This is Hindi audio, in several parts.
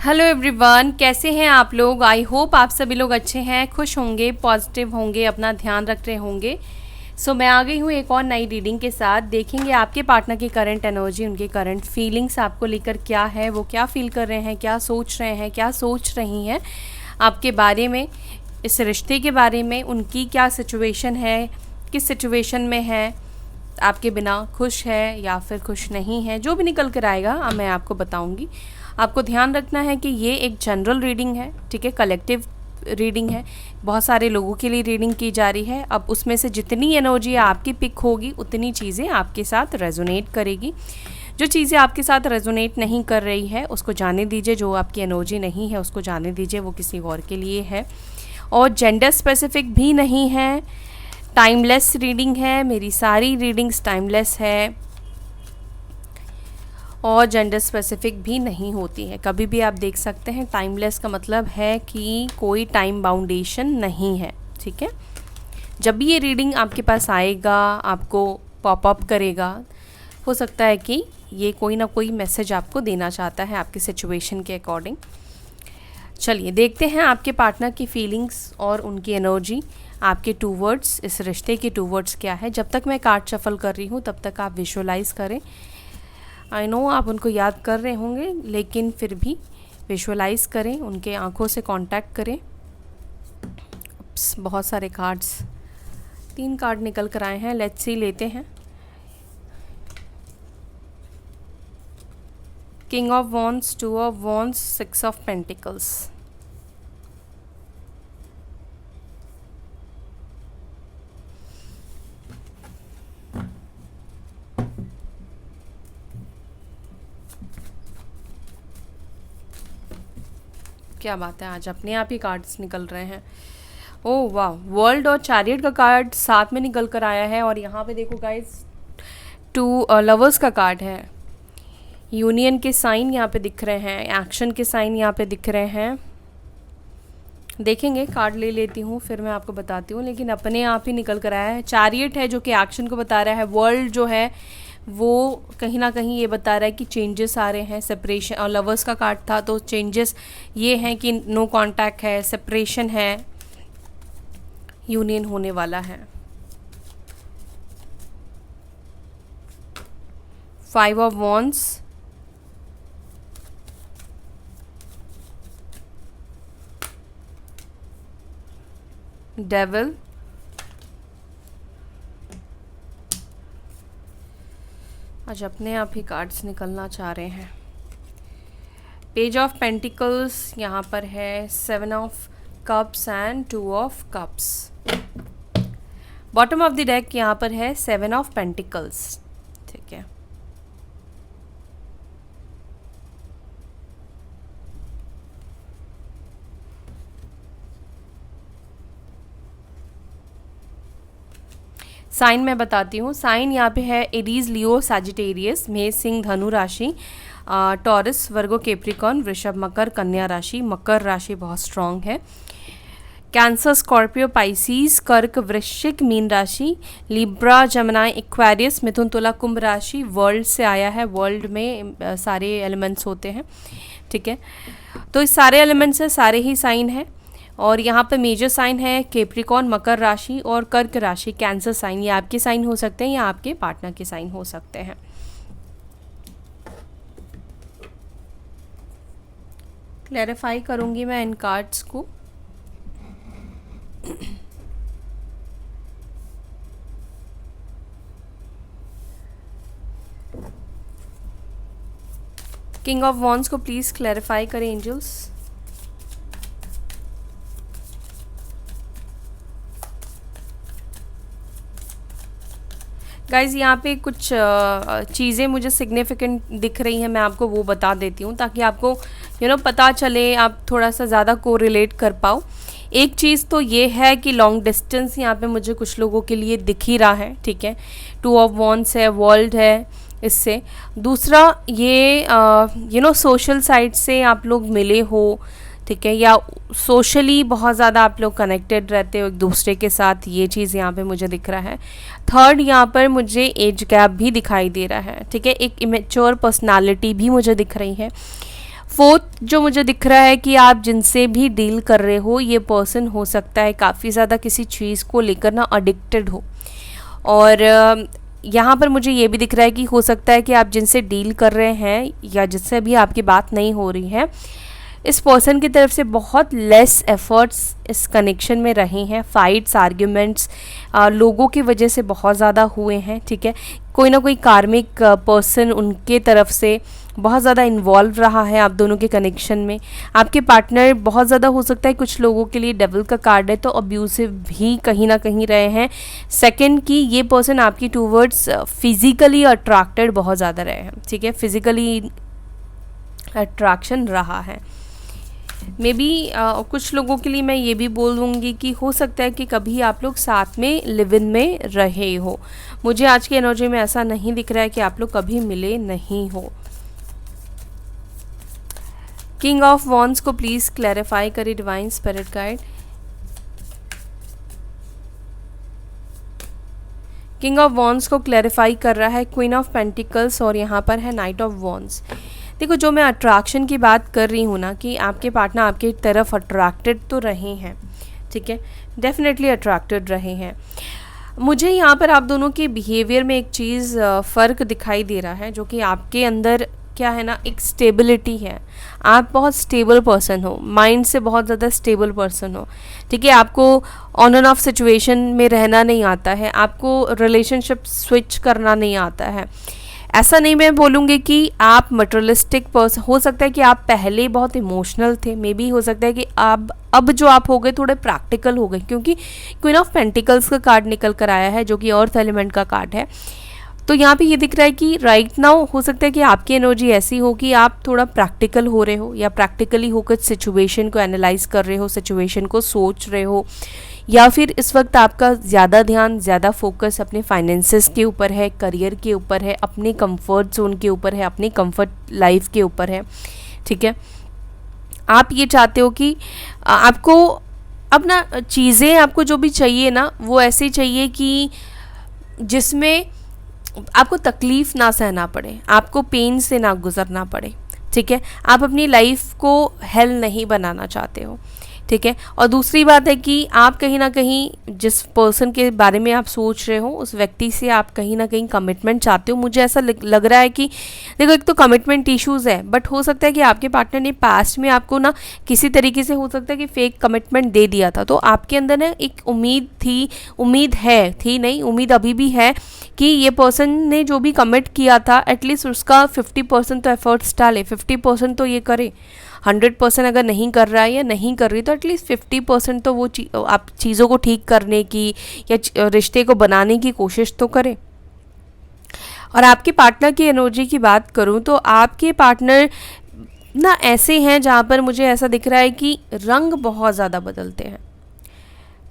हेलो एवरीवन, कैसे हैं आप लोग। आई होप आप सभी लोग अच्छे हैं, खुश होंगे, पॉजिटिव होंगे, अपना ध्यान रख रहे होंगे। मैं आ गई हूँ एक और नई रीडिंग के साथ। देखेंगे आपके पार्टनर की करंट एनर्जी, उनके करंट फीलिंग्स आपको लेकर क्या है, वो क्या फील कर रहे हैं, क्या सोच रहे हैं, क्या सोच रही हैं आपके बारे में, इस रिश्ते के बारे में, उनकी क्या सिचुएशन है, किस सिचुएशन में है, आपके बिना खुश है या फिर खुश नहीं है। जो भी निकल कर आएगा मैं आपको बताऊंगी। आपको ध्यान रखना है कि ये एक जनरल रीडिंग है, ठीक है, कलेक्टिव रीडिंग है, बहुत सारे लोगों के लिए रीडिंग की जा रही है। अब उसमें से जितनी एनर्जी आपकी पिक होगी उतनी चीज़ें आपके साथ रेजोनेट करेगी। जो चीज़ें आपके साथ रेजोनेट नहीं कर रही है उसको जाने दीजिए, जो आपकी एनर्जी नहीं है उसको जाने दीजिए, वो किसी और के लिए है। और जेंडर स्पेसिफिक भी नहीं है, टाइमलेस रीडिंग है। मेरी सारी रीडिंग्स टाइमलेस है और जेंडर स्पेसिफिक भी नहीं होती है, कभी भी आप देख सकते हैं। टाइमलेस का मतलब है कि कोई टाइम बाउंडेशन नहीं है, ठीक है। जब भी ये रीडिंग आपके पास आएगा, आपको पॉपअप करेगा, हो सकता है कि ये कोई ना कोई मैसेज आपको देना चाहता है आपके सिचुएशन के अकॉर्डिंग। चलिए देखते हैं आपके पार्टनर की फीलिंग्स और उनकी एनर्जी आपके टूवर्ड्स, इस रिश्ते के टूवर्ड्स क्या है। जब तक मैं कार्ड शफल कर रही हूँ तब तक आप विजुअलाइज करें। आई नो आप उनको याद कर रहे होंगे, लेकिन फिर भी विजुअलाइज करें, उनके आंखों से कांटेक्ट करें। बहुत सारे कार्ड्स, 3 कार्ड निकल कर आए हैं। लेट्स सी, लेते हैं। King of wands, 2 of wands, 6 of pentacles. क्या बात है, आज अपने आप ही कार्ड्स निकल रहे हैं। ओह वाह, वर्ल्ड और चैरियट का कार्ड साथ में निकल कर आया है। और यहाँ पे देखो गाइस, 2 लवर्स का कार्ड है। यूनियन के साइन यहाँ पे दिख रहे हैं, एक्शन के साइन यहाँ पे दिख रहे हैं। देखेंगे, कार्ड ले लेती हूँ फिर मैं आपको बताती हूँ, लेकिन अपने आप ही निकल कर आया है। चैरियट है जो कि एक्शन को बता रहा है। वर्ल्ड जो है वो कहीं ना कहीं ये बता रहा है कि चेंजेस आ रहे हैं, सेपरेशन। और लवर्स का कार्ड था तो चेंजेस ये हैं कि नो कांटेक्ट है, सेपरेशन है, यूनियन होने वाला है। 5 ऑफ वॉन्ड्स, डेविल, आज अपने आप ही कार्ड्स निकलना चाह रहे हैं। पेज ऑफ पेंटिकल्स यहाँ पर है, 7 of cups and 2 of cups. Bottom of the deck यहाँ पर है 7 ऑफ पेंटिकल्स, ठीक है। साइन मैं बताती हूँ। साइन यहाँ पे है एरीज, लियो, सैजिटेरियस, मेष, सिंह, धनु राशि, टॉरस, वर्गो, कैप्रिकॉर्न, वृषभ, मकर, कन्या राशि। मकर राशि बहुत स्ट्रांग है। कैंसर, स्कॉर्पियो, पाइसीज, कर्क, वृश्चिक, मीन राशि, लिब्रा, जमनाई, एक्वेरियस, मिथुन, तुला, कुंभ राशि। वर्ल्ड से आया है, वर्ल्ड में सारे एलिमेंट्स होते हैं, ठीक है। तो इस सारे एलिमेंट्स है, सारे ही साइन है। और यहाँ पे मेजर साइन है कैप्रिकॉर्न, मकर राशि, और कर्क राशि, कैंसर साइन। ये आपके साइन हो सकते हैं या आपके पार्टनर के साइन हो सकते हैं। क्लैरिफाई करूँगी मैं इन कार्ड्स को। किंग ऑफ वॉन्ड्स को प्लीज़ क्लैरिफाई करें एंजल्स। गाइज़ यहाँ पे कुछ चीज़ें मुझे सिग्निफिकेंट दिख रही हैं, मैं आपको वो बता देती हूँ ताकि आपको पता चले, आप थोड़ा सा ज़्यादा को रिलेट कर पाओ। एक चीज़ तो ये है कि लॉन्ग डिस्टेंस यहाँ पे मुझे कुछ लोगों के लिए दिख ही रहा है, ठीक है। 2 ऑफ वॉन्ड्स है, वर्ल्ड है इससे। दूसरा ये सोशल साइड से आप लोग मिले हो, ठीक है, या सोशली बहुत ज़्यादा आप लोग कनेक्टेड रहते हो एक दूसरे के साथ, ये चीज़ यहाँ पे मुझे दिख रहा है। थर्ड, यहाँ पर मुझे एज गैप भी दिखाई दे रहा है, ठीक है, एक इमेच्योर पर्सनालिटी भी मुझे दिख रही है। फोर्थ जो मुझे दिख रहा है कि आप जिनसे भी डील कर रहे हो, ये पर्सन हो सकता है काफ़ी ज़्यादा किसी चीज़ को लेकर ना एडिक्टेड हो। और यहाँ पर मुझे ये भी दिख रहा है कि हो सकता है कि आप जिनसे डील कर रहे हैं या जिससे भी आपकी बात नहीं हो रही है, इस पर्सन की तरफ से बहुत लेस एफर्ट्स इस कनेक्शन में रहे हैं। फाइट्स, आर्ग्यूमेंट्स लोगों की वजह से बहुत ज़्यादा हुए हैं, ठीक है। कोई ना कोई कार्मिक पर्सन उनके तरफ से बहुत ज़्यादा इन्वॉल्व रहा है आप दोनों के कनेक्शन में। आपके पार्टनर बहुत ज़्यादा हो सकता है कुछ लोगों के लिए डेविल का कार्ड है तो अब्यूसिव भी कहीं ना कहीं रहे हैं। सेकंड कि ये पर्सन आपकी टूवर्ड्स फिज़िकली अट्रैक्टेड बहुत ज़्यादा रहे हैं, ठीक है। फिज़िकली अट्रैक्शन रहा है। मे बी कुछ लोगों के लिए मैं ये भी बोल दूँगी कि हो सकता है कि कभी आप लोग साथ में लिव इन में रहे हो। मुझे आज की एनर्जी में ऐसा नहीं दिख रहा है कि आप लोग कभी मिले नहीं हो। किंग ऑफ वॉन्ड्स को प्लीज़ क्लैरिफाई करिए divine spirit guide. King of wands को क्लैरिफाई कर रहा है क्वीन ऑफ पेंटिकल्स और यहाँ पर है नाइट ऑफ वॉन्ड्स। देखो, जो मैं अट्रैक्शन की बात कर रही हूँ ना कि आपके पार्टनर आपके तरफ अट्रैक्टेड तो रहे हैं, ठीक है, डेफिनेटली अट्रैक्टेड रहे हैं। मुझे यहाँ पर आप दोनों के बिहेवियर में एक चीज़ फ़र्क दिखाई दे रहा है, जो कि आपके अंदर क्या है ना, एक स्टेबिलिटी है। आप बहुत स्टेबल पर्सन हो, माइंड से बहुत ज़्यादा स्टेबल पर्सन हो, ठीक है। आपको ऑन एंड ऑफ सिचुएशन में रहना नहीं आता है, आपको रिलेशनशिप स्विच करना नहीं आता है। ऐसा नहीं मैं बोलूँगी कि आप मटेरियलिस्टिक पर्सन, हो सकता है कि आप पहले बहुत इमोशनल थे, मे बी हो सकता है कि आप अब जो आप हो गए थोड़े प्रैक्टिकल हो गए, क्योंकि क्वीन ऑफ पेंटिकल्स का कार्ड निकल कर आया है जो कि अर्थ एलिमेंट का कार्ड है। तो यहाँ पे ये दिख रहा है कि राइट नाउ हो सकता है कि आपकी एनर्जी ऐसी हो कि आप थोड़ा प्रैक्टिकल हो रहे हो या प्रैक्टिकली होकर सिचुएशन को एनालाइज कर रहे हो, सिचुएशन को सोच रहे हो, या फिर इस वक्त आपका ज़्यादा ध्यान, ज़्यादा फोकस अपने फाइनेंसेस के ऊपर है, करियर के ऊपर है, अपने कंफर्ट जोन के ऊपर है, अपनी कंफर्ट लाइफ के ऊपर है, ठीक है। आप ये चाहते हो कि आपको अब ना चीज़ें, आपको जो भी चाहिए ना वो ऐसे चाहिए कि जिसमें आपको तकलीफ़ ना सहना पड़े, आपको पेन से ना गुजरना पड़े, ठीक है। आप अपनी लाइफ को हेल नहीं बनाना चाहते हो, ठीक है। और दूसरी बात है कि आप कहीं ना कहीं जिस पर्सन के बारे में आप सोच रहे हो उस व्यक्ति से आप कहीं ना कहीं कमिटमेंट चाहते हो। मुझे ऐसा लग रहा है कि देखो, एक तो कमिटमेंट इश्यूज़ है, बट हो सकता है कि आपके पार्टनर ने पास्ट में आपको ना किसी तरीके से, हो सकता है कि फेक कमिटमेंट दे दिया था, तो आपके अंदर ना एक उम्मीद थी, उम्मीद है, थी नहीं, उम्मीद अभी भी है कि ये पर्सन ने जो भी कमिट किया था एटलीस्ट उसका 50% तो एफर्ट्स डाले, 50% तो ये करे। 100% अगर नहीं कर रहा है या नहीं कर रही तो एटलीस्ट 50% तो वो आप चीज़ों को ठीक करने की या रिश्ते को बनाने की कोशिश तो करें। और आपके पार्टनर की एनर्जी की बात करूं तो आपके पार्टनर ना ऐसे हैं जहाँ पर मुझे ऐसा दिख रहा है कि रंग बहुत ज़्यादा बदलते हैं,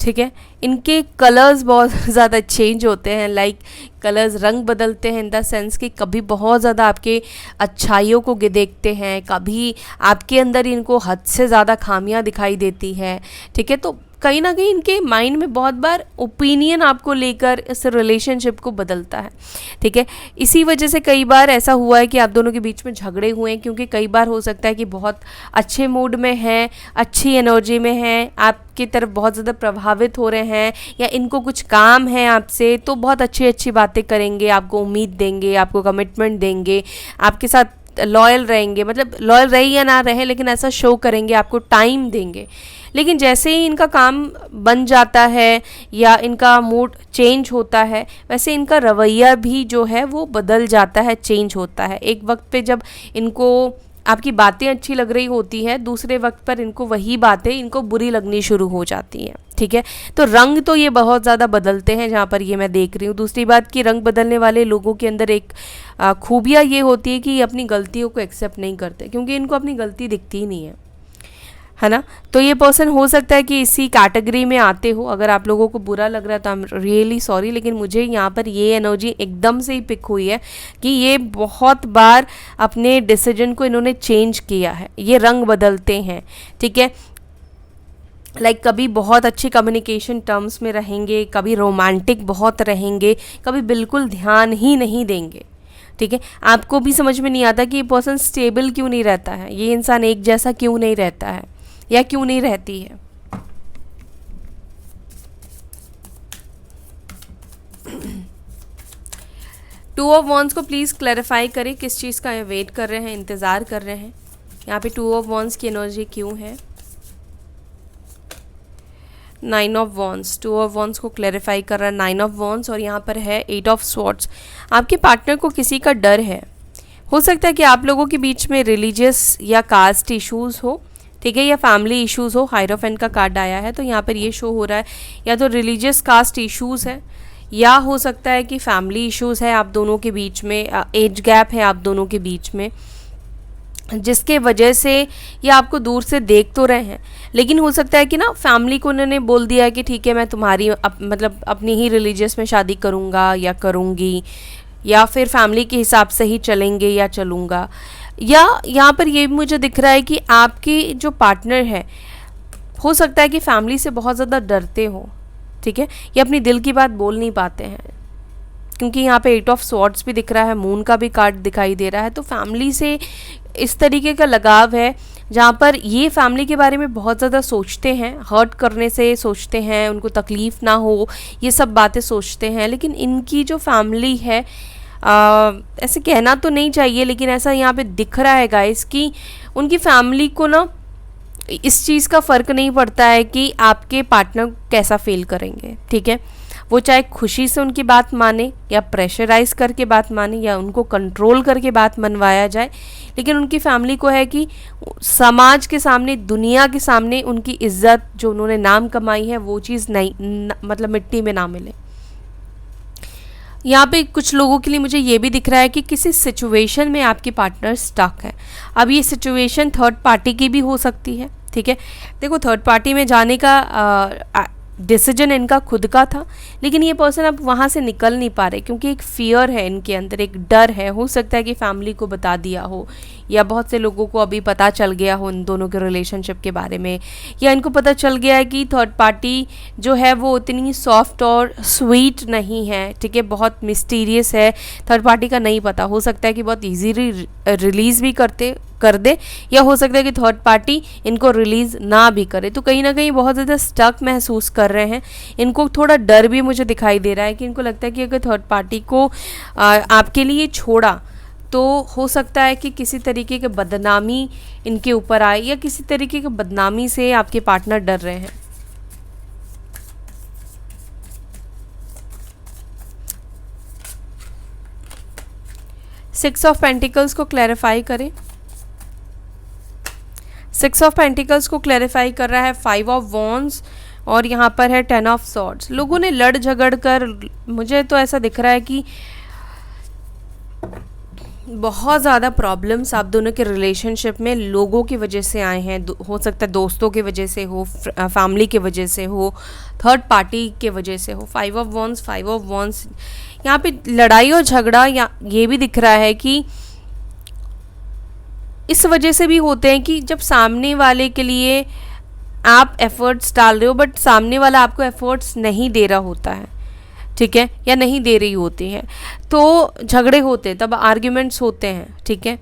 ठीक है। इनके कलर्स बहुत ज़्यादा चेंज होते हैं, लाइक कलर्स, रंग बदलते हैं इन द सेंस कि कभी बहुत ज़्यादा आपके अच्छाइयों को देखते हैं, कभी आपके अंदर इनको हद से ज़्यादा खामियां दिखाई देती है, ठीक है। तो कहीं ना कहीं इनके माइंड में बहुत बार ओपिनियन आपको लेकर इस रिलेशनशिप को बदलता है, ठीक है। इसी वजह से कई बार ऐसा हुआ है कि आप दोनों के बीच में झगड़े हुए हैं, क्योंकि कई बार हो सकता है कि बहुत अच्छे मूड में हैं, अच्छी एनर्जी में हैं, आपकी तरफ बहुत ज़्यादा प्रभावित हो रहे हैं, या इनको कुछ काम है आपसे, तो बहुत अच्छी अच्छी बातें करेंगे, आपको उम्मीद देंगे, आपको कमिटमेंट देंगे, आपके साथ लॉयल रहेंगे, मतलब लॉयल रहे या ना रहे लेकिन ऐसा शो करेंगे, आपको टाइम देंगे। लेकिन जैसे ही इनका काम बन जाता है या इनका मूड चेंज होता है, वैसे इनका रवैया भी जो है वो बदल जाता है, चेंज होता है। एक वक्त पे जब इनको आपकी बातें अच्छी लग रही होती है, दूसरे वक्त पर इनको वही बातें इनको बुरी लगनी शुरू हो जाती हैं, ठीक है। तो रंग तो ये बहुत ज़्यादा बदलते हैं, जहाँ पर ये मैं देख रही हूँ। दूसरी बात कि रंग बदलने वाले लोगों के अंदर एक खूबियाँ ये होती है कि ये अपनी गलतियों को एक्सेप्ट नहीं करते, क्योंकि इनको अपनी गलती दिखती ही नहीं है ना। तो ये पर्सन हो सकता है कि इसी कैटेगरी में आते हो। अगर आप लोगों को बुरा लग रहा है तो आई एम रियली सॉरी, लेकिन मुझे यहाँ पर ये एनर्जी एकदम से ही पिक हुई है कि ये बहुत बार अपने डिसीजन को इन्होंने चेंज किया है, ये रंग बदलते हैं, ठीक है। लाइक कभी बहुत अच्छे कम्युनिकेशन टर्म्स में रहेंगे, कभी रोमांटिक बहुत रहेंगे, कभी बिल्कुल ध्यान ही नहीं देंगे, ठीक है। आपको भी समझ में नहीं आता कि ये पर्सन स्टेबल क्यों नहीं रहता है, ये इंसान एक जैसा क्यों नहीं रहता है या क्यों नहीं रहती है। टू ऑफ वॉन्ड्स को प्लीज़ क्लैरिफाई करें, किस चीज़ का वेट कर रहे हैं, इंतज़ार कर रहे हैं। यहाँ पे टू ऑफ वॉन्ड्स की एनर्जी क्यों है। Nine of wands, two of wands को क्लैरिफाई कर रहा है नाइन ऑफ वॉन्ड्स, और यहाँ पर है एट ऑफ स्वॉर्ड्स। आपके पार्टनर को किसी का डर है, हो सकता है कि आप लोगों के बीच में रिलीजियस या कास्ट इश्यूज़ हो, ठीक है, या फैमिली इश्यूज़ हो। हायरोफेंट का कार्ड आया है तो यहाँ पर ये शो हो रहा है या तो रिलीजियस कास्ट इश्यूज़ है, या हो सकता है कि फैमिली इश्यूज़ है आप दोनों के बीच में, एज गैप है आप दोनों के बीच में, जिसके वजह से ये आपको दूर से देख तो रहे हैं, लेकिन हो सकता है कि ना फैमिली को उन्होंने बोल दिया है कि ठीक है मैं तुम्हारी मतलब अपनी ही रिलीजियस में शादी करूँगा या करूँगी, या फिर फैमिली के हिसाब से ही चलेंगे या चलूँगा। या यहाँ पर ये मुझे दिख रहा है कि आपके जो पार्टनर है हो सकता है कि फैमिली से बहुत ज़्यादा डरते हो, ठीक है, या अपनी दिल की बात बोल नहीं पाते हैं, क्योंकि यहाँ पे एट ऑफ स्वॉर्ड्स भी दिख रहा है, मून का भी कार्ड दिखाई दे रहा है। तो फैमिली से इस तरीके का लगाव है जहाँ पर ये फैमिली के बारे में बहुत ज़्यादा सोचते हैं, हर्ट करने से सोचते हैं, उनको तकलीफ़ ना हो, ये सब बातें सोचते हैं। लेकिन इनकी जो फैमिली है, ऐसे कहना तो नहीं चाहिए लेकिन ऐसा यहाँ पे दिख रहा है गाइस कि उनकी फैमिली को ना इस चीज़ का फ़र्क नहीं पड़ता है कि आपके पार्टनर कैसा फील करेंगे, ठीक है। वो चाहे खुशी से उनकी बात माने या प्रेशराइज करके बात माने या उनको कंट्रोल करके बात मनवाया जाए, लेकिन उनकी फैमिली को है कि समाज के सामने, दुनिया के सामने उनकी इज्जत जो उन्होंने नाम कमाई है वो चीज़ नहीं मतलब मिट्टी में ना मिले। यहाँ पे कुछ लोगों के लिए मुझे ये भी दिख रहा है कि किसी सिचुएशन में आपकी पार्टनर स्टक है। अब ये सिचुएशन थर्ड पार्टी की भी हो सकती है, ठीक है। देखो थर्ड पार्टी में जाने का डिसीजन इनका खुद का था, लेकिन ये पर्सन अब वहाँ से निकल नहीं पा रहे क्योंकि एक फियर है इनके अंदर, एक डर है। हो सकता है कि फैमिली को बता दिया हो या बहुत से लोगों को अभी पता चल गया हो इन दोनों के रिलेशनशिप के बारे में, या इनको पता चल गया है कि थर्ड पार्टी जो है वो उतनी सॉफ्ट और स्वीट नहीं है, ठीक है, बहुत मिस्टीरियस है। थर्ड पार्टी का नहीं पता, हो सकता है कि बहुत ईजीली रिलीज़ भी कर दे, या हो सकता है कि थर्ड पार्टी इनको रिलीज़ ना भी करे। तो कहीं ना कहीं बहुत ज़्यादा स्टक महसूस कर रहे हैं। इनको थोड़ा डर भी मुझे दिखाई दे रहा है कि इनको लगता है कि अगर थर्ड पार्टी को आपके लिए छोड़ा तो हो सकता है कि किसी तरीके की बदनामी इनके ऊपर आए, या किसी तरीके की बदनामी से आपके पार्टनर डर रहे हैं। सिक्स ऑफ पेंटिकल्स को क्लैरिफाई करें। सिक्स ऑफ पेंटिकल्स को क्लैरिफाई कर रहा है फाइव ऑफ वॉन्ड्स, और यहाँ पर है टेन ऑफ सॉर्ड्स। लोगों ने लड़ झगड़ कर, मुझे तो ऐसा दिख रहा है कि बहुत ज़्यादा प्रॉब्लम्स आप दोनों के रिलेशनशिप में लोगों की वजह से आए हैं। हो सकता है दोस्तों की वजह से हो, फैमिली की वजह से हो, थर्ड पार्टी के वजह से हो। फाइव ऑफ वॉन्ड्स यहाँ पे लड़ाई और झगड़ा या ये भी दिख रहा है कि इस वजह से भी होते हैं कि जब सामने वाले के लिए आप एफर्ट्स डाल रहे हो बट सामने वाला आपको एफर्ट्स नहीं दे रहा होता है, ठीक है, या नहीं दे रही होती है, तो झगड़े होते हैं, तब आर्ग्यूमेंट्स होते हैं, ठीक है।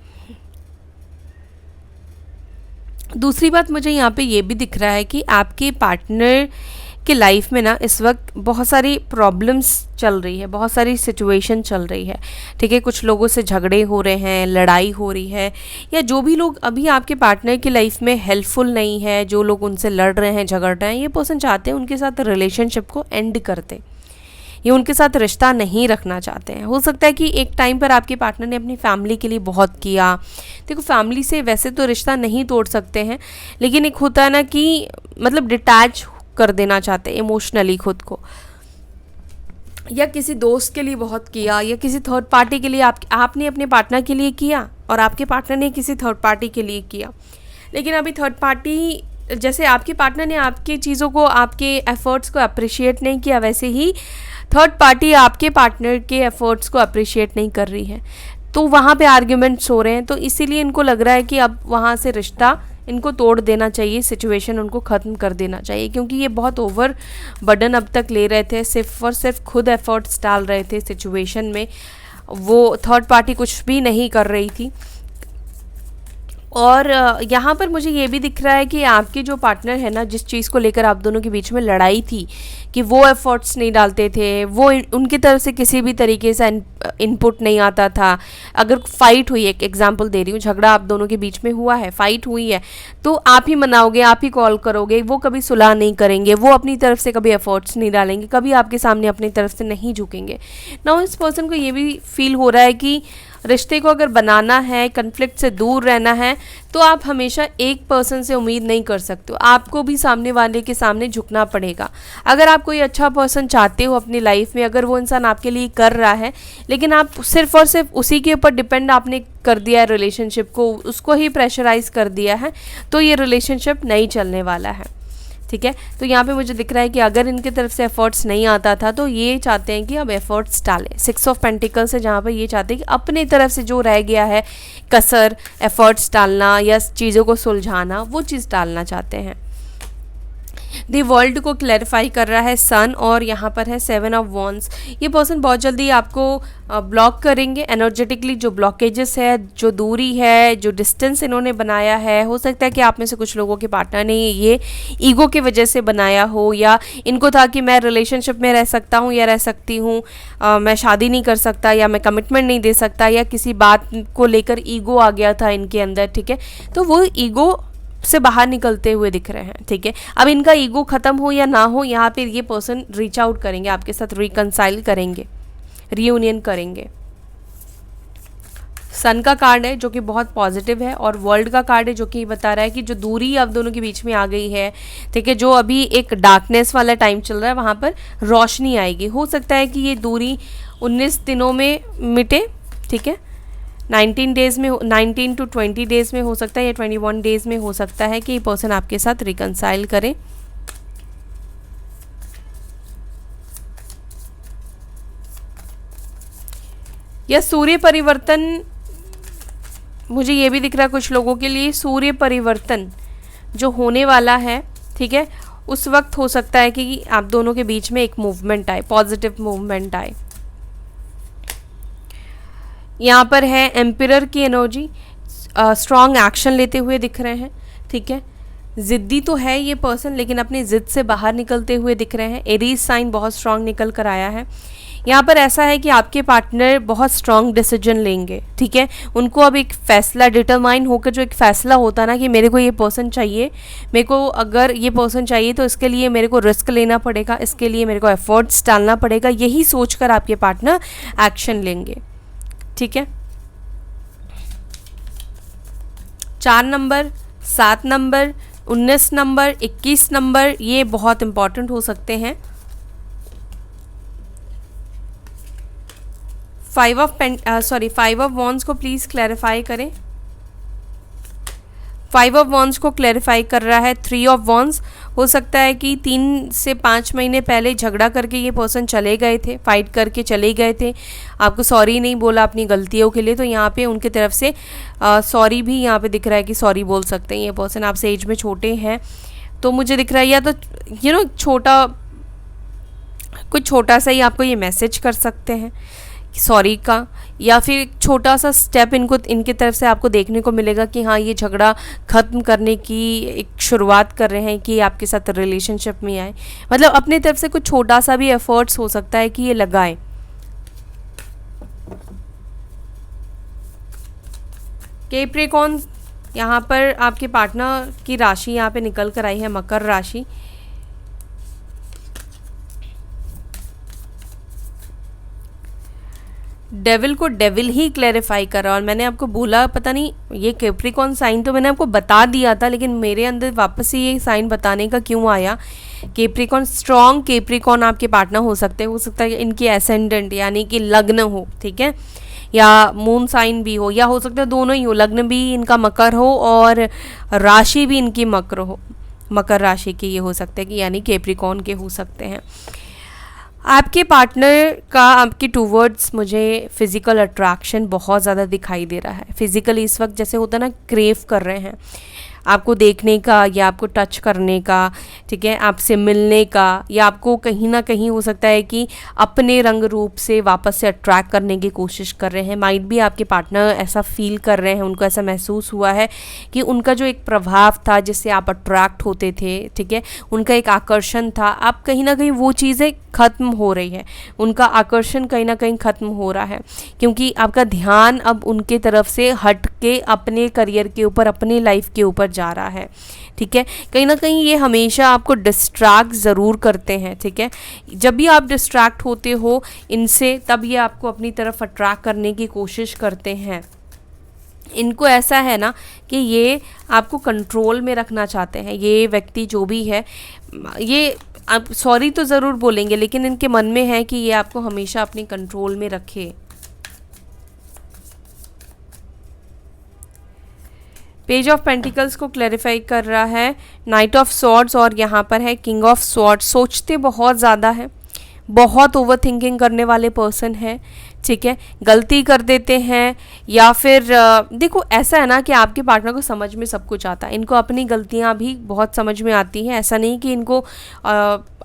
दूसरी बात मुझे यहाँ पे ये भी दिख रहा है कि आपके पार्टनर के लाइफ में ना इस वक्त बहुत सारी प्रॉब्लम्स चल रही है, बहुत सारी सिचुएशन चल रही है, ठीक है। कुछ लोगों से झगड़े हो रहे हैं, लड़ाई हो रही है, या जो भी लोग अभी आपके पार्टनर की लाइफ में हेल्पफुल नहीं है, जो लोग उनसे लड़ रहे हैं, झगड़ रहे हैं, ये पर्सन चाहते हैं उनके साथ रिलेशनशिप को एंड करते, ये उनके साथ रिश्ता नहीं रखना चाहते हैं। हो सकता है कि एक टाइम पर आपके पार्टनर ने अपनी फैमिली के लिए बहुत किया। देखो फैमिली से वैसे तो रिश्ता नहीं तोड़ सकते हैं, लेकिन एक होता है ना कि मतलब डिटैच कर देना चाहते हैं इमोशनली खुद को, या किसी दोस्त के लिए बहुत किया, या किसी थर्ड पार्टी के लिए आपने अपने पार्टनर के लिए किया और आपके पार्टनर ने किसी थर्ड पार्टी के लिए किया। लेकिन अभी थर्ड पार्टी, जैसे आपके पार्टनर ने आपकी चीज़ों को, आपके एफर्ट्स को अप्रिशिएट नहीं किया, वैसे ही थर्ड पार्टी आपके पार्टनर के एफर्ट्स को अप्रिशिएट नहीं कर रही है, तो वहाँ पे आर्ग्यूमेंट्स हो रहे हैं। तो इसीलिए इनको लग रहा है कि अब वहाँ से रिश्ता इनको तोड़ देना चाहिए, सिचुएशन उनको ख़त्म कर देना चाहिए, क्योंकि ये बहुत ओवर बर्डन अब तक ले रहे थे, सिर्फ और सिर्फ खुद एफर्ट्स डाल रहे थे सिचुएशन में, वो थर्ड पार्टी कुछ भी नहीं कर रही थी। और यहाँ पर मुझे ये भी दिख रहा है कि आपके जो पार्टनर है ना, जिस चीज़ को लेकर आप दोनों के बीच में लड़ाई थी कि वो एफर्ट्स नहीं डालते थे, वो उनकी तरफ से किसी भी तरीके से इनपुट नहीं आता था। अगर फाइट हुई, एक एग्जांपल दे रही हूँ, झगड़ा आप दोनों के बीच में हुआ है, फाइट हुई है, तो आप ही मनाओगे, आप ही कॉल करोगे, वो कभी सुलह नहीं करेंगे, वो अपनी तरफ से कभी एफर्ट्स नहीं डालेंगे, कभी आपके सामने अपनी तरफ से नहीं झुकेंगे ना। इस पर्सन को ये भी फील हो रहा है कि रिश्ते को अगर बनाना है, कन्फ्लिक्ट से दूर रहना है, तो आप हमेशा एक पर्सन से उम्मीद नहीं कर सकते हो, आपको भी सामने वाले के सामने झुकना पड़ेगा। अगर आप कोई अच्छा पर्सन चाहते हो अपनी लाइफ में, अगर वो इंसान आपके लिए कर रहा है, लेकिन आप सिर्फ और सिर्फ उसी के ऊपर डिपेंड आपने कर दिया है रिलेशनशिप को, उसको ही प्रेशराइज कर दिया है, तो ये रिलेशनशिप नहीं चलने वाला है। ठीक है, तो यहाँ पे मुझे दिख रहा है कि अगर इनकी तरफ से एफर्ट्स नहीं आता था, तो ये चाहते हैं कि अब एफर्ट्स डालें। 6 ऑफ पेंटिकल्स है, जहाँ पे ये चाहते हैं कि अपनी तरफ से जो रह गया है कसर, एफर्ट्स डालना या चीज़ों को सुलझाना, वो चीज़ डालना चाहते हैं। दी वर्ल्ड को क्लैरिफाई कर रहा है सन, और यहाँ पर है 7 ऑफ वॉन्ड्स। ये पर्सन बहुत जल्दी आपको ब्लॉक करेंगे एनर्जेटिकली। जो ब्लॉकेजेस है, जो दूरी है, जो डिस्टेंस इन्होंने बनाया है, हो सकता है कि आप में से कुछ लोगों के पार्टनर ने ये ईगो की वजह से बनाया हो, या इनको था कि मैं रिलेशनशिप में रह सकता हूँ या रह सकती हूँ, मैं शादी नहीं कर सकता, या मैं कमिटमेंट नहीं दे सकता, या किसी बात को लेकर ईगो आ गया था इनके अंदर। ठीक है, तो वो ईगो से बाहर निकलते हुए दिख रहे हैं। ठीक है, अब इनका ईगो खत्म हो या ना हो, यहाँ पे ये पर्सन रीच आउट करेंगे, आपके साथ रिकंसाइल करेंगे, रियूनियन करेंगे। सन का कार्ड है जो कि बहुत पॉजिटिव है, और वर्ल्ड का कार्ड है जो कि बता रहा है कि जो दूरी आप दोनों के बीच में आ गई है, ठीक है, जो अभी एक डार्कनेस वाला टाइम चल रहा है, वहाँ पर रोशनी आएगी। हो सकता है कि ये दूरी 19 दिनों में मिटे। ठीक है, 19 डेज़ में, 19 to 20 डेज़ में हो सकता है, या 21 डेज़ में हो सकता है कि ये पर्सन आपके साथ रिकंसाइल करे। या सूर्य परिवर्तन, मुझे ये भी दिख रहा है कुछ लोगों के लिए सूर्य परिवर्तन जो होने वाला है, ठीक है, उस वक्त हो सकता है कि आप दोनों के बीच में एक मूवमेंट आए, पॉजिटिव मूवमेंट आए। यहाँ पर है एम्पिरर की एनर्जी, स्ट्रॉन्ग एक्शन लेते हुए दिख रहे हैं। ठीक है, ज़िद्दी तो है ये पर्सन, लेकिन अपनी ज़िद से बाहर निकलते हुए दिख रहे हैं। एरीज साइन बहुत स्ट्रॉन्ग निकल कर आया है। यहाँ पर ऐसा है कि आपके पार्टनर बहुत स्ट्रॉन्ग डिसीजन लेंगे। ठीक है, उनको अब एक फ़ैसला, डिटरमाइन होकर जो एक फ़ैसला होता है ना कि मेरे को ये पर्सन चाहिए, मेरे को अगर ये पर्सन चाहिए तो इसके लिए मेरे को रिस्क लेना पड़ेगा, इसके लिए मेरे को एफर्ट्स डालना पड़ेगा, यही सोचकर आपके पार्टनर एक्शन लेंगे। ठीक है, 4 नंबर, 7 नंबर, 19 नंबर, 21 नंबर, ये बहुत इंपॉर्टेंट हो सकते हैं। 5 ऑफ वॉन्ड्स को प्लीज़ क्लैरिफाई करें। 5 ऑफ वॉन्ड्स को क्लैरिफाई कर रहा है 3 ऑफ वॉन्ड्स। हो सकता है कि 3 से 5 महीने पहले झगड़ा करके ये पर्सन चले गए थे, फाइट करके चले गए थे, आपको सॉरी नहीं बोला अपनी गलतियों के लिए, तो यहाँ पे उनकी तरफ से सॉरी भी यहाँ पे दिख रहा है कि सॉरी बोल सकते हैं। ये पर्सन आपसे एज में छोटे हैं, तो मुझे दिख रहा है या तो कुछ छोटा सा ही आपको ये मैसेज कर सकते हैं सॉरी का, या फिर एक छोटा सा स्टेप इनकी तरफ से आपको देखने को मिलेगा कि हाँ, ये झगड़ा ख़त्म करने की एक शुरुआत कर रहे हैं कि आपके साथ रिलेशनशिप में आए। मतलब अपनी तरफ से कुछ छोटा सा भी एफर्ट्स हो सकता है कि ये लगाएं। कैप्रिकॉर्न, यहाँ पर आपके पार्टनर की राशि यहाँ पे निकल कर आई है मकर राशि। डेविल को डेविल ही क्लैरिफाई कर रहा, और मैंने आपको बोला, पता नहीं ये कैप्रिकॉर्न साइन तो मैंने आपको बता दिया था, लेकिन मेरे अंदर वापस से ये साइन बताने का क्यों आया। कैप्रिकॉर्न, स्ट्रॉन्ग कैप्रिकॉर्न आपके पार्टनर हो सकते हैं। हो सकता है इनकी एसेंडेंट यानी कि लग्न हो, ठीक है, या मून साइन भी हो, या हो सकता है दोनों ही हो, लग्न भी इनका मकर हो और राशि भी इनकी मकर राशि की ये हो सकते हैं कि यानी कैप्रिकॉर्न के हो सकते हैं। आपके पार्टनर का आपके टूवर्ड्स मुझे फिज़िकल अट्रैक्शन बहुत ज़्यादा दिखाई दे रहा है। फिज़िकली इस वक्त जैसे होता है ना, क्रेव कर रहे हैं, आपको देखने का या आपको टच करने का, ठीक है, आपसे मिलने का, या आपको कहीं ना कहीं हो सकता है कि अपने रंग रूप से वापस से अट्रैक्ट करने की कोशिश कर रहे हैं। माइट भी आपके पार्टनर ऐसा फील कर रहे हैं, उनको ऐसा महसूस हुआ है कि उनका जो एक प्रभाव था जिससे आप अट्रैक्ट होते थे, ठीक है, उनका एक आकर्षण था, अब कहीं ना कहीं वो चीज़ें ख़त्म हो रही है, उनका आकर्षण कहीं ना कहीं ख़त्म हो रहा है, क्योंकि आपका ध्यान अब उनके तरफ से हट के अपने करियर के ऊपर, अपनी लाइफ के ऊपर जा रहा है, ठीक है। कहीं ना कहीं ये हमेशा आपको डिस्ट्रैक्ट ज़रूर करते हैं, ठीक है। जब भी आप डिस्ट्रैक्ट होते हो इनसे, तब ये आपको अपनी तरफ अट्रैक्ट करने की कोशिश करते हैं। इनको ऐसा है ना कि ये आपको कंट्रोल में रखना चाहते हैं। ये व्यक्ति जो भी है, ये आप सॉरी तो ज़रूर बोलेंगे, लेकिन इनके मन में है कि ये आपको हमेशा अपने कंट्रोल में रखे। पेज ऑफ पेंटिकल्स को क्लैरिफाई कर रहा है नाइट ऑफ स्वॉर्ड्स, और यहाँ पर है किंग ऑफ स्वॉर्ड्स। सोचते बहुत ज़्यादा है, बहुत ओवर थिंकिंग करने वाले पर्सन है, ठीक है, गलती कर देते हैं, या फिर देखो ऐसा है ना कि आपके पार्टनर को समझ में सब कुछ आता है, इनको अपनी गलतियाँ भी बहुत समझ में आती हैं। ऐसा नहीं कि इनको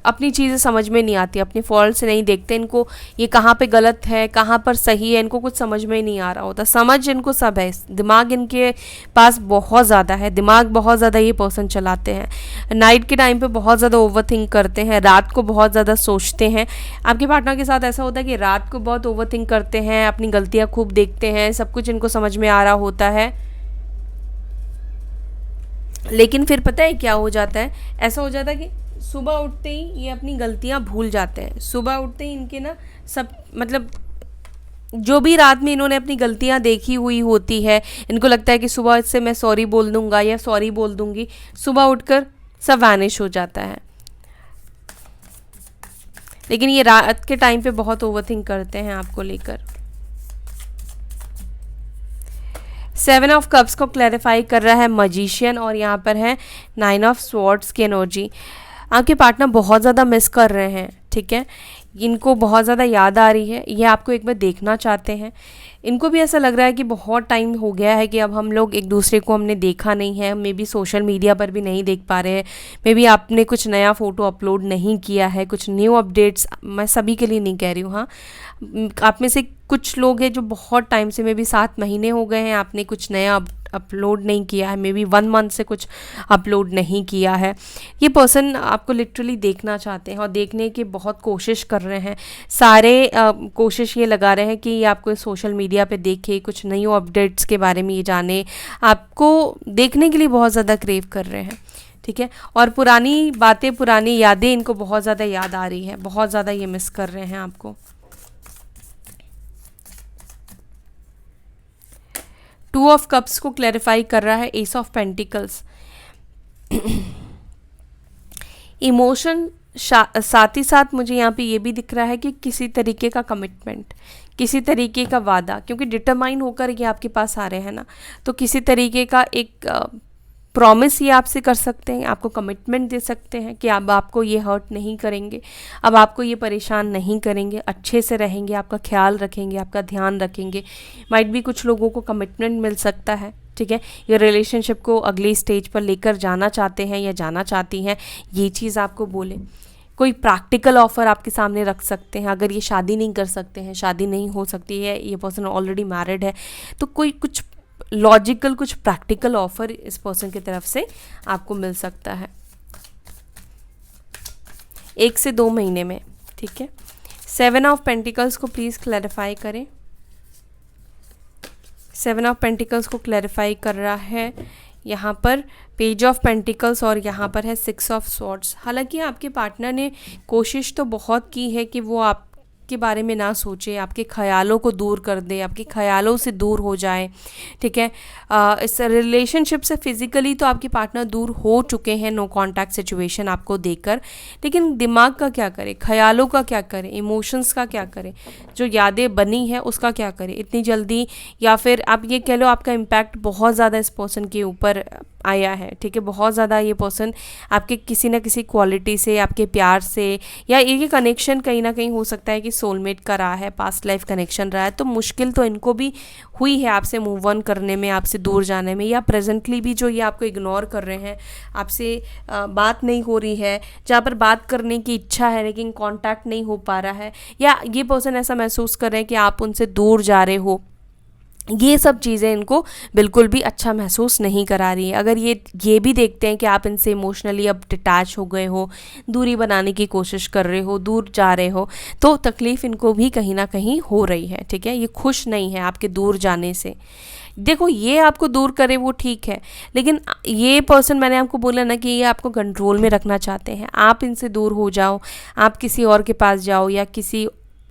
अपनी चीज़ें समझ में नहीं आती, अपनी फॉल्ट्स नहीं देखते, इनको ये कहाँ पे गलत है कहाँ पर सही है इनको कुछ समझ में नहीं आ रहा होता। समझ इनको सब है, दिमाग इनके पास बहुत ज़्यादा है, दिमाग बहुत ज़्यादा ये पर्सन चलाते हैं। नाइट के टाइम पे बहुत ज़्यादा ओवर थिंक करते हैं, रात को बहुत ज़्यादा सोचते हैं। आपके पार्टनर के साथ ऐसा होता है कि रात को बहुत ओवर थिंक करते हैं, अपनी गलतियाँ खूब देखते हैं, सब कुछ इनको समझ में आ रहा होता है, लेकिन फिर पता है क्या हो जाता है, ऐसा हो जाता है कि सुबह उठते ही ये अपनी गलतियां भूल जाते हैं। सुबह उठते ही इनके ना सब, मतलब जो भी रात में इन्होंने अपनी गलतियां देखी हुई होती है, इनको लगता है कि सुबह इससे मैं सॉरी बोल दूंगा या सॉरी बोल दूंगी, सुबह उठकर सब वैनिश हो जाता है। लेकिन ये रात के टाइम पे बहुत ओवरथिंक करते हैं आपको लेकर। 7 ऑफ कप्स को क्लैरिफाई कर रहा है मजिशियन, और यहाँ पर है 9 ऑफ स्वॉर्ड्स की एनर्जी। आपके पार्टनर बहुत ज़्यादा मिस कर रहे हैं, ठीक है, इनको बहुत ज़्यादा याद आ रही है, ये आपको एक बार देखना चाहते हैं। इनको भी ऐसा लग रहा है कि बहुत टाइम हो गया है कि अब हम लोग एक दूसरे को हमने देखा नहीं है, मे बी सोशल मीडिया पर भी नहीं देख पा रहे हैं, मे बी आपने कुछ नया फ़ोटो अपलोड नहीं किया है, कुछ न्यू अपडेट्स, मैं सभी के लिए नहीं कह रही हूँ, हाँ, आप में से कुछ लोग हैं जो बहुत टाइम से, मे बी 7 महीने हो गए हैं, आपने कुछ नया अपलोड नहीं किया है, मे बी 1 मंथ से कुछ अपलोड नहीं किया है। ये पर्सन आपको लिटरली देखना चाहते हैं और देखने की बहुत कोशिश कर रहे हैं, सारे कोशिश ये लगा रहे हैं कि ये आपको सोशल मीडिया पे देखे, कुछ नई अपडेट्स के बारे में ये जाने, आपको देखने के लिए बहुत ज़्यादा क्रेव कर रहे हैं, ठीक है। और पुरानी बातें, पुरानी यादें इनको बहुत ज़्यादा याद आ रही है, बहुत ज़्यादा ये मिस कर रहे हैं आपको। 2 ऑफ कप्स को क्लैरिफाई कर रहा है एस ऑफ पेंटिकल्स। इमोशन, साथ ही साथ मुझे यहाँ पे ये भी दिख रहा है कि किसी तरीके का कमिटमेंट, किसी तरीके का वादा, क्योंकि डिटरमाइन होकर ये आपके पास आ रहे हैं ना, तो किसी तरीके का एक प्रॉमिस ये आपसे कर सकते हैं, आपको कमिटमेंट दे सकते हैं कि अब आपको ये हर्ट नहीं करेंगे, अब आपको ये परेशान नहीं करेंगे, अच्छे से रहेंगे, आपका ख्याल रखेंगे, आपका ध्यान रखेंगे। माइट भी कुछ लोगों को कमिटमेंट मिल सकता है, ठीक है, ये रिलेशनशिप को अगली स्टेज पर लेकर जाना चाहते हैं या जाना चाहती हैं, ये चीज़ आपको बोले। कोई प्रैक्टिकल ऑफ़र आपके सामने रख सकते हैं, अगर ये शादी नहीं कर सकते हैं, शादी नहीं हो सकती है, ये पर्सन ऑलरेडी मैरिड है, तो कोई कुछ लॉजिकल, कुछ प्रैक्टिकल ऑफर इस पर्सन की तरफ से आपको मिल सकता है 1 से 2 महीने में, ठीक है। 7 ऑफ पेंटिकल्स को प्लीज़ क्लैरिफाई करें। 7 ऑफ पेंटिकल्स को क्लैरिफाई कर रहा है यहाँ पर पेज ऑफ पेंटिकल्स, और यहाँ पर है 6 ऑफ स्वॉर्ड्स। हालांकि आपके पार्टनर ने कोशिश तो बहुत की है कि वो आपके बारे में ना सोचे, आपके ख्यालों को दूर कर दे, आपके ख्यालों से दूर हो जाए, ठीक है। इस रिलेशनशिप से फिज़िकली तो आपके पार्टनर दूर हो चुके हैं, नो कांटेक्ट सिचुएशन आपको देकर, लेकिन दिमाग का क्या करे, ख्यालों का क्या करे, इमोशंस का क्या करे, जो यादें बनी है उसका क्या करे इतनी जल्दी, या फिर आप ये कह लो आपका इम्पैक्ट बहुत ज़्यादा इस पर्सन के ऊपर आया है, ठीक है। बहुत ज़्यादा ये पर्सन आपके किसी ना किसी क्वालिटी से, आपके प्यार से, या ये कनेक्शन कहीं ना कहीं हो सकता है कि सोलमेट का रहा है, पास्ट लाइफ कनेक्शन रहा है, तो मुश्किल तो इनको भी हुई है आपसे मूव ऑन करने में, आपसे दूर जाने में, या प्रेजेंटली भी जो ये आपको इग्नोर कर रहे हैं, आपसे बात नहीं हो रही है, जहाँ पर बात करने की इच्छा है लेकिन कांटेक्ट नहीं हो पा रहा है, या ये पर्सन ऐसा महसूस कर रहे हैं कि आप उनसे दूर जा रहे हो, ये सब चीज़ें इनको बिल्कुल भी अच्छा महसूस नहीं करा रही है। अगर ये भी देखते हैं कि आप इनसे इमोशनली अब डिटैच हो गए हो, दूरी बनाने की कोशिश कर रहे हो, दूर जा रहे हो, तो तकलीफ़ इनको भी कहीं ना कहीं हो रही है, ठीक है। ये खुश नहीं है आपके दूर जाने से। देखो, ये आपको दूर करे वो ठीक है, लेकिन ये पर्सन, मैंने आपको बोला ना कि ये आपको कंट्रोल में रखना चाहते हैं। आप इनसे दूर हो जाओ, आप किसी और के पास जाओ, या किसी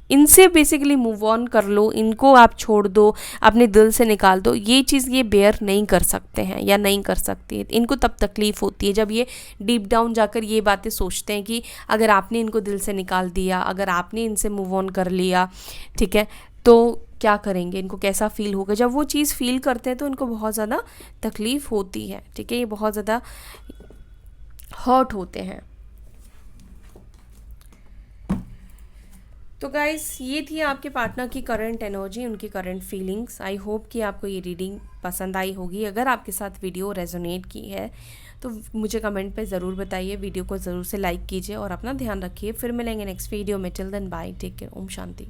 इनसे बेसिकली मूव ऑन कर लो, इनको आप छोड़ दो, अपने दिल से निकाल दो, ये चीज़ ये बेयर नहीं कर सकते हैं या नहीं कर सकती है। इनको तब तकलीफ़ होती है जब ये डीप डाउन जाकर ये बातें सोचते हैं कि अगर आपने इनको दिल से निकाल दिया, अगर आपने इनसे मूव ऑन कर लिया, ठीक है, तो क्या करेंगे, इनको कैसा फ़ील होगा। जब वो चीज़ फ़ील करते हैं तो इनको बहुत ज़्यादा तकलीफ़ होती है, ठीक है, ये बहुत ज़्यादा हर्ट होते हैं। तो गाइस, ये थी आपके पार्टनर की करंट एनर्जी, उनकी करंट फीलिंग्स। आई होप कि आपको ये रीडिंग पसंद आई होगी। अगर आपके साथ वीडियो रेजोनेट की है तो मुझे कमेंट पे ज़रूर बताइए, वीडियो को ज़रूर से लाइक कीजिए और अपना ध्यान रखिए। फिर मिलेंगे नेक्स्ट वीडियो में। Till then bye, take care, ओम शांति।